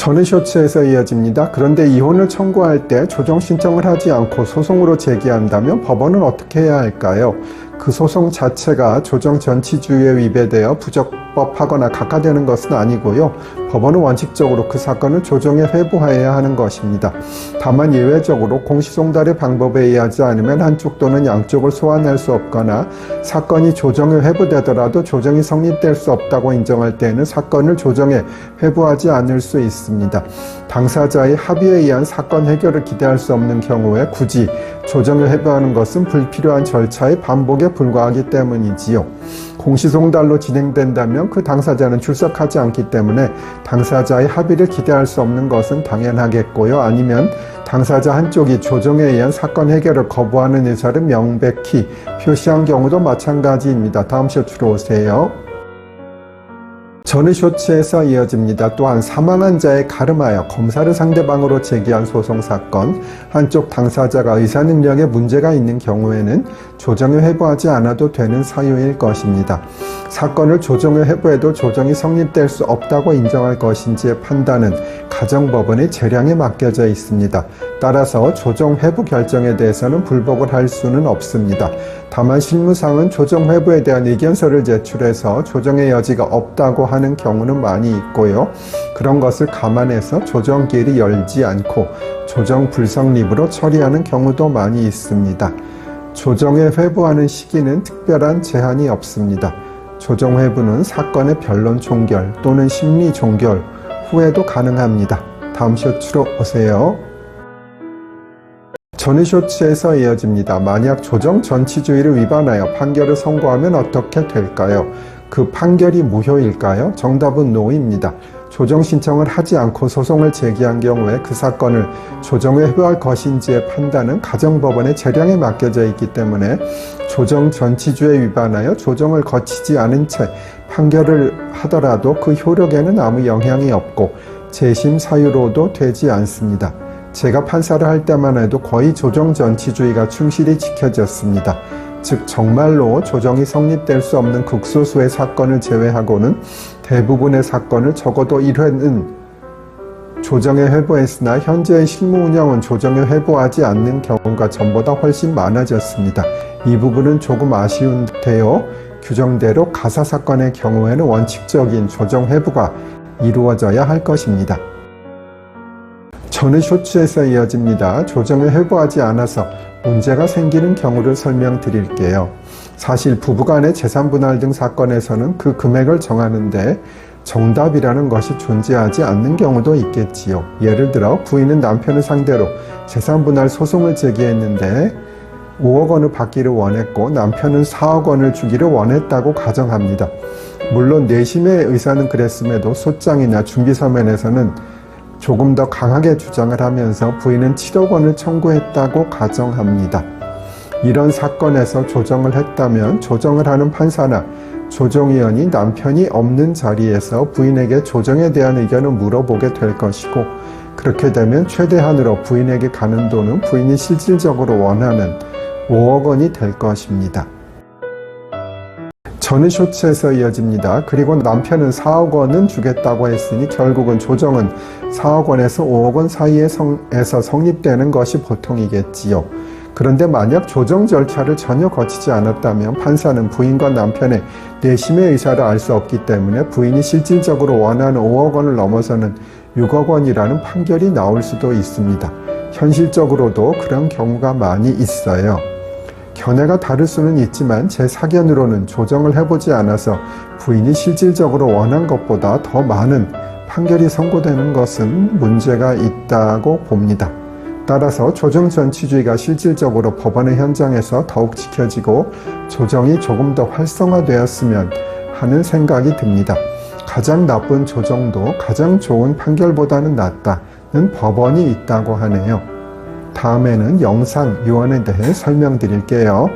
전의 쇼츠에서 이어집니다. 그런데 이혼을 청구할 때 조정 신청을 하지 않고 소송으로 제기한다면 법원은 어떻게 해야 할까요? 그 소송 자체가 조정 전치주의에 위배되어 부적법하거나 각하되는 것은 아니고요. 법원은 원칙적으로 그 사건을 조정에 회부하여야 하는 것입니다. 다만 예외적으로 공시송달의 방법에 의하지 않으면 한쪽 또는 양쪽을 소환할 수 없거나 사건이 조정에 회부되더라도 조정이 성립될 수 없다고 인정할 때에는 사건을 조정에 회부하지 않을 수 있습니다. 당사자의 합의에 의한 사건 해결을 기대할 수 없는 경우에 굳이 조정을 회부하는 것은 불필요한 절차의 반복에 불과하기 때문이지요. 공시송달로 진행된다면 그 당사자는 출석하지 않기 때문에 당사자의 합의를 기대할 수 없는 것은 당연하겠고요. 아니면 당사자 한쪽이 조정에 의한 사건 해결을 거부하는 의사를 명백히 표시한 경우도 마찬가지입니다. 다음 쇼츠로 오세요. 전의 쇼츠에서 이어집니다. 또한 사망한 자에 가름하여 검사를 상대방으로 제기한 소송사건, 한쪽 당사자가 의사능력에 문제가 있는 경우에는 조정에 회부하지 않아도 되는 사유일 것입니다. 사건을 조정에 회부해도 조정이 성립될 수 없다고 인정할 것인지의 판단은 가정법원의 재량에 맡겨져 있습니다. 따라서 조정 회부 결정에 대해서는 불복을 할 수는 없습니다. 다만 실무상은 조정 회부에 대한 의견서를 제출해서 조정의 여지가 없다고 하는 경우는 많이 있고요. 그런 것을 감안해서 조정기일이 열지 않고 조정 불성립으로 처리하는 경우도 많이 있습니다. 조정에 회부하는 시기는 특별한 제한이 없습니다. 조정 회부는 사건의 변론 종결 또는 심리 종결 후에도 가능합니다. 다음 쇼츠로 오세요. 전의 쇼츠에서 이어집니다. 만약 조정 전치주의를 위반하여 판결을 선고하면 어떻게 될까요? 그 판결이 무효일까요? 정답은 노입니다. 조정 신청을 하지 않고 소송을 제기한 경우에 그 사건을 조정에 회부할 것인지의 판단은 가정법원의 재량에 맡겨져 있기 때문에 조정 전치주의에 위반하여 조정을 거치지 않은 채 판결을 하더라도 그 효력에는 아무 영향이 없고 재심 사유로도 되지 않습니다. 제가 판사를 할 때만 해도 거의 조정 전치주의가 충실히 지켜졌습니다. 즉 정말로 조정이 성립될 수 없는 극소수의 사건을 제외하고는 대부분의 사건을 적어도 1회는 조정에 회부했으나 현재의 실무 운영은 조정에 회부하지 않는 경우가 전보다 훨씬 많아졌습니다. 이 부분은 조금 아쉬운데요. 규정대로 가사사건의 경우에는 원칙적인 조정 회부가 이루어져야 할 것입니다. 전의 쇼츠에서 이어집니다. 조정에 회부하지 않아서 문제가 생기는 경우를 설명드릴게요. 사실 부부간의 재산분할 등 사건에서는 그 금액을 정하는데 정답이라는 것이 존재하지 않는 경우도 있겠지요. 예를 들어 부인은 남편을 상대로 재산분할 소송을 제기했는데 5억 원을 받기를 원했고 남편은 4억 원을 주기를 원했다고 가정합니다. 물론 내심의 의사는 그랬음에도 소장이나 준비서면에서는 조금 더 강하게 주장을 하면서 부인은 7억 원을 청구했다고 가정합니다. 이런 사건에서 조정을 했다면 조정을 하는 판사나 조정위원이 남편이 없는 자리에서 부인에게 조정에 대한 의견을 물어보게 될 것이고 그렇게 되면 최대한으로 부인에게 가는 돈은 부인이 실질적으로 원하는 5억 원이 될 것입니다. 전의 쇼츠에서 이어집니다. 그리고 남편은 4억 원은 주겠다고 했으니 결국은 조정은 4억 원에서 5억 원 사이에서 성립되는 것이 보통이겠지요. 그런데 만약 조정 절차를 전혀 거치지 않았다면 판사는 부인과 남편의 내심의 의사를 알 수 없기 때문에 부인이 실질적으로 원하는 5억 원을 넘어서는 6억 원이라는 판결이 나올 수도 있습니다. 현실적으로도 그런 경우가 많이 있어요. 견해가 다를 수는 있지만 제 사견으로는 조정을 해보지 않아서 부인이 실질적으로 원한 것보다 더 많은 판결이 선고되는 것은 문제가 있다고 봅니다. 따라서 조정 전치주의가 실질적으로 법원의 현장에서 더욱 지켜지고 조정이 조금 더 활성화되었으면 하는 생각이 듭니다. 가장 나쁜 조정도 가장 좋은 판결보다는 낫다는 법원이 있다고 하네요. 다음에는 영상 유언에 대해 설명드릴게요.